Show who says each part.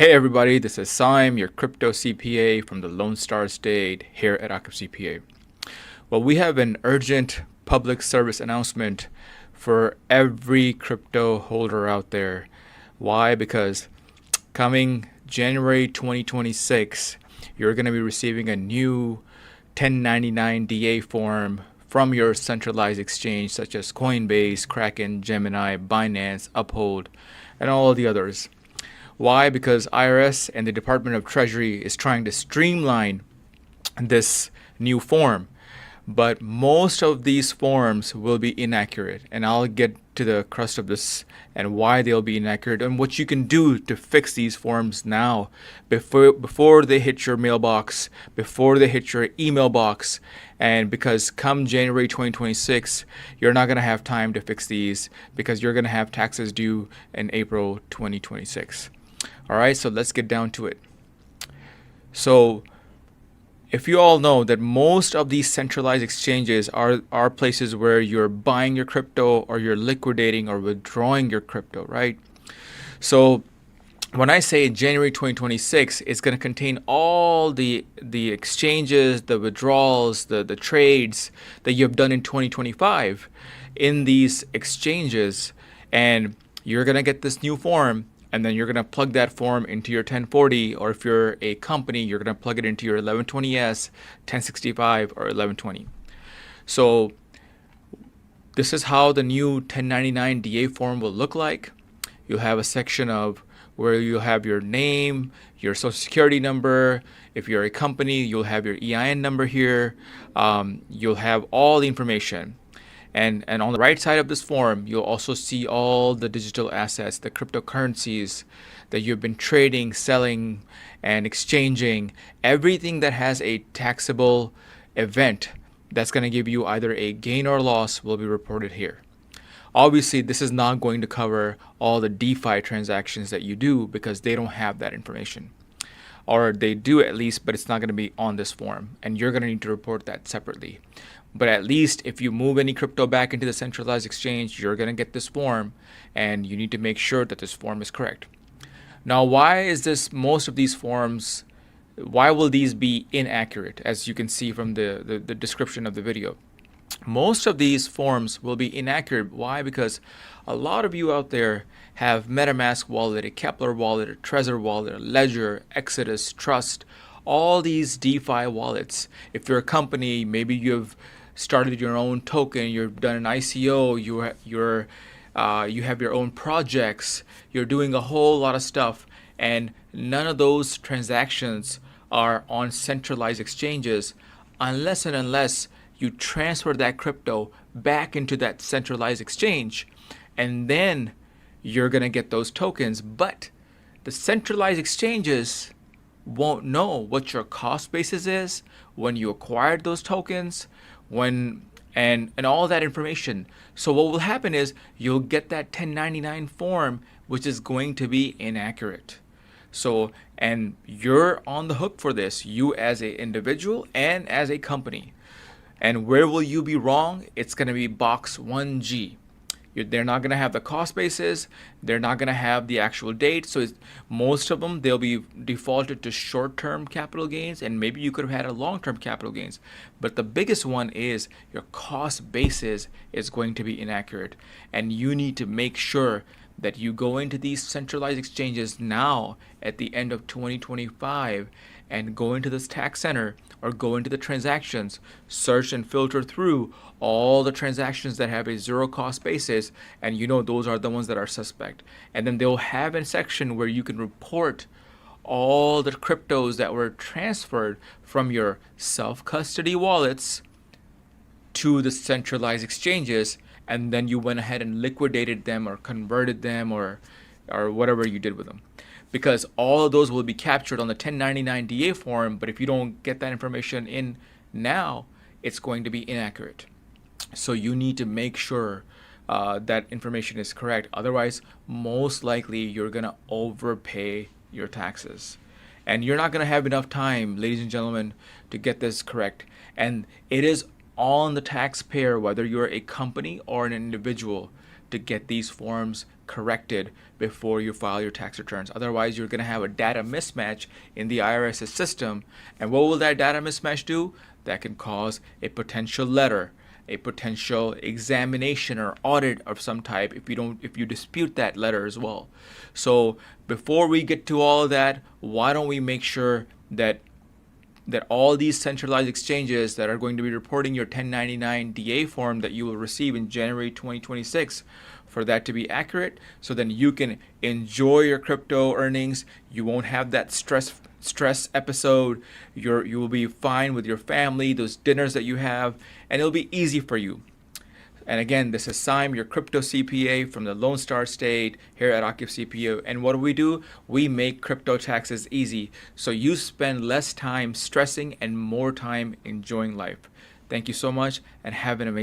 Speaker 1: Hey everybody, this is Sime, your crypto CPA from the Lone Star State here at Uphold CPA. Well, we have an urgent public service announcement for every crypto holder out there. Why? Because coming January 2026, you're going to be receiving a new 1099 DA form from your centralized exchange such as Coinbase, Kraken, Gemini, Binance, Uphold, and all the others. Why? Because IRS and the Department of Treasury is trying to streamline this new form. But most of these forms will be inaccurate. And I'll get to the crust of this and why they'll be inaccurate and what you can do to fix these forms now before they hit your mailbox, before they hit your email box. And because come January 2026, you're not going to have time to fix these because you're going to have taxes due in April 2026. All right, so let's get down to it. So if you all know that most of these centralized exchanges are places where you're buying your crypto or you're liquidating or withdrawing your crypto, right? So when I say January 2026, it's going to contain all the exchanges, the withdrawals, the trades that you have done in 2025 in these exchanges, and you're going to get this new form. And then you're going to plug that form into your 1040, or if you're a company, you're going to plug it into your 1120S, 1065, or 1120. So this is how the new 1099 DA form will look like. You'll have a section of where you'll have your name, your social security number. If you're a company, you'll have your EIN number here. You'll have all the information. And on the right side of this form, you'll also see all the digital assets, the cryptocurrencies that you've been trading, selling, and exchanging. Everything that has a taxable event that's going to give you either a gain or loss will be reported here. Obviously, this is not going to cover all the DeFi transactions that you do because they don't have that information. Or they do at least, but it's not going to be on this form. And you're going to need to report that separately. But at least if you move any crypto back into the centralized exchange, you're going to get this form, and you need to make sure that this form is correct. Now, why is this most of these forms, why will these be inaccurate, as you can see from the description of the video? Most of these forms will be inaccurate. Why? Because a lot of you out there have MetaMask wallet, a Kepler wallet, a Trezor wallet, a Ledger, Exodus, Trust, all these DeFi wallets. If you're a company, maybe you've started your own token, you've done an ICO, you have your own projects, you're doing a whole lot of stuff, and none of those transactions are on centralized exchanges unless you transfer that crypto back into that centralized exchange, and then you're going to get those tokens. But the centralized exchanges won't know what your cost basis is when you acquired those tokens, and all that information. So what will happen is you'll get that 1099 form, which is going to be inaccurate. So, and you're on the hook for this, you as an individual and as a company. And where will you be wrong? It's going to be box 1G. They're not going to have the cost basis. They're not going to have the actual date. So most of them, they'll be defaulted to short-term capital gains, and maybe you could have had a long-term capital gains. But the biggest one is your cost basis is going to be inaccurate. And you need to make sure that you go into these centralized exchanges now at the end of 2025 and go into this tax center or go into the transactions, search and filter through all the transactions that have a zero cost basis, and you know those are the ones that are suspect. And then they'll have a section where you can report all the cryptos that were transferred from your self-custody wallets to the centralized exchanges, and then you went ahead and liquidated them or converted them or whatever you did with them. Because all of those will be captured on the 1099 DA form, but if you don't get that information in now, it's going to be inaccurate. So you need to make sure that information is correct. Otherwise, most likely you're going to overpay your taxes. And you're not going to have enough time, ladies and gentlemen, to get this correct. And it is on the taxpayer, whether you're a company or an individual, to get these forms corrected before you file your tax returns. Otherwise, you're going to have a data mismatch in the IRS's system. And what will that data mismatch do? That can cause a potential letter, a potential examination or audit of some type if you dispute that letter as well. So before we get to all of that, why don't we make sure that all these centralized exchanges that are going to be reporting your 1099 DA form that you will receive in January 2026, for that to be accurate, so then you can enjoy your crypto earnings. You won't have that stress episode. You will be fine with your family, those dinners that you have, and it'll be easy for you. And again, this is Sime, your crypto CPA from the Lone Star State here at Octave CPA. And what do? We make crypto taxes easy, so you spend less time stressing and more time enjoying life. Thank you so much, and have an amazing